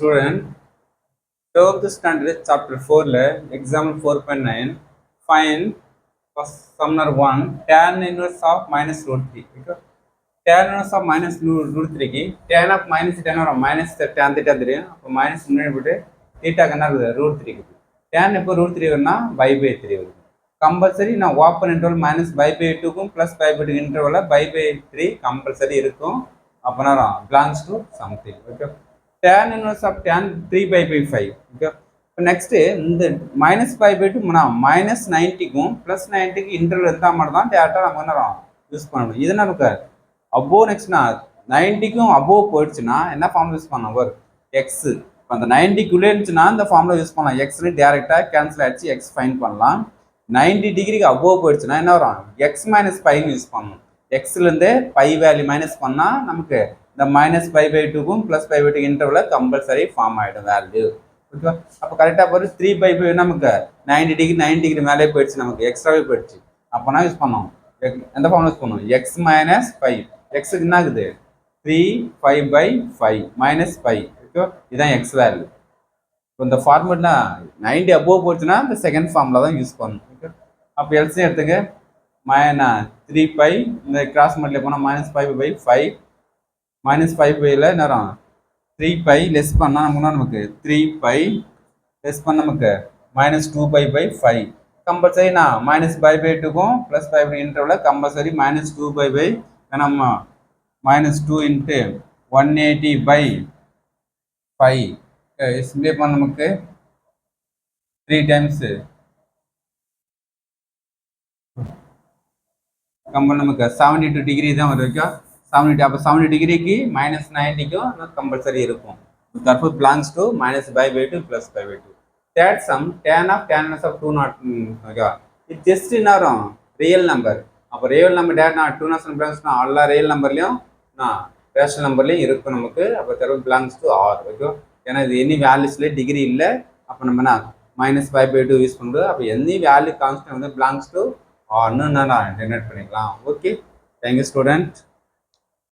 student, 12th standard chapter 4 example 4.9 find first sum number 1 tan inverse of minus root 3 okay? Tan inverse of minus root 3 की tan of minus tan और minus tan theta தெரியும் அப்போ minus முன்னாடி போட்டு theta என்ன இருக்குது root 3 க்கு tan இப்போ root 3 வரும்னா by by 3 வரும் கம்பல்சரி நான் open interval minus by by 2 க்கும் plus by by 2 இன்டர்வல்ல by by 3 compulsory இருக்கும் அப்பனா belongs to something okay tan inverse of tan 3 by 5 okay next இந்த minus 5 by 2 minus 90 க்கும் plus 90 க்கு இன்டர்வல் இருந்தா மட்டும் தான் டேட்டா நம்ம என்ன யூஸ் பண்ணணும் இது நமக்கு above next 90 க்கும் above போயிடுச்சுனா என்ன ஃபார்முலா யூஸ் பண்ணலாம் ஒரு x அந்த 90 குள்ள இருந்துச்சுனா அந்த ஃபார்முலா யூஸ் பண்ணலாம் x ல டைரக்ட்டா கேன்சல் ஆயிடுச்சு x ஃபைண்ட் பண்ணலாம் 90 டிகிரிக்கு above போயிடுச்சுனா என்ன வரும் x - π யூஸ் பண்ணணும் x ல இருந்து π வேல்யூ மைனஸ் பண்ணா நமக்கு இந்த minus π by 2 க்கும் plus π by 2 இன்டர்வல்ல கம்பல்சரி ஃபார்ம் ஆயிடும் வேல்யூ ஓகே அப்ப கரெக்ட்டா போற 3 by 5 நமக்கு 90 டிகிரி மேலே போயிடுச்சு நமக்கு எக்ஸ்ட்ராவே போயிடுச்சு அப்ப நான் யூஸ் பண்ணோம் எந்த ஃபார்முலா யூஸ் பண்ணோம் x - π x க்கு என்ன ஆகுது 3 5 by 5 minus π ஓகே இதான் x வேல்யூ இப்போ இந்த ஃபார்முலா 90 above போச்சுனா இந்த செகண்ட் ஃபார்முலா தான் யூஸ் பண்ணனும் ஓகே அப்ப எல்சிஎம் எடுத்துங்க -3 π இந்த கிராஸ் மல்டிப்ளை பண்ணா -5 by 5 -5 by ல என்ன வரும் 3 π லெஸ் பண்ணா நமக்கு 3 π லெஸ் பண்ணா நமக்கு -2 π by 5 கம்பல்சரி நான் -π by 2 க்கும் +π by இன்டர்வல்ல கம்பல்சரி -2 π by நம்ம -2 into 180 by 5 சிம்பிளை பண்ண நமக்கு 3 times கம்பல் நமக்கு 72 டிகிரி தான் வரும் ஓகே 70 அப்ப 70 டிகிரிக்கு -90 க்கும் கம்பல்சரி இருக்கும் therefore belongs to -π by 2 +π by 2 that sum tan of inverse of 2 okay it just என்னரும் ரியல் நம்பர் அப்ப ரியல் நம்பர் டேட்டா 2 பிளாங்ஸ்னா எல்லா ரியல் நம்பர்லயும் ரேஷனல் நம்பர்லயும் இருக்கும் நமக்கு அப்ப therefore belongs to r okay ஏன்னா இது எனி வேல்யூஸ்ல டிகிரி இல்ல அப்ப நம்ம என்ன -π by 2 யூஸ் பண்றோம் அப்ப எனி வேல்யூ கான்ஸ்டன்ட் வந்து belongs to r ன்னு நான் ஜெனரேட் பண்ணிக்கலாம் ஓகே thank you student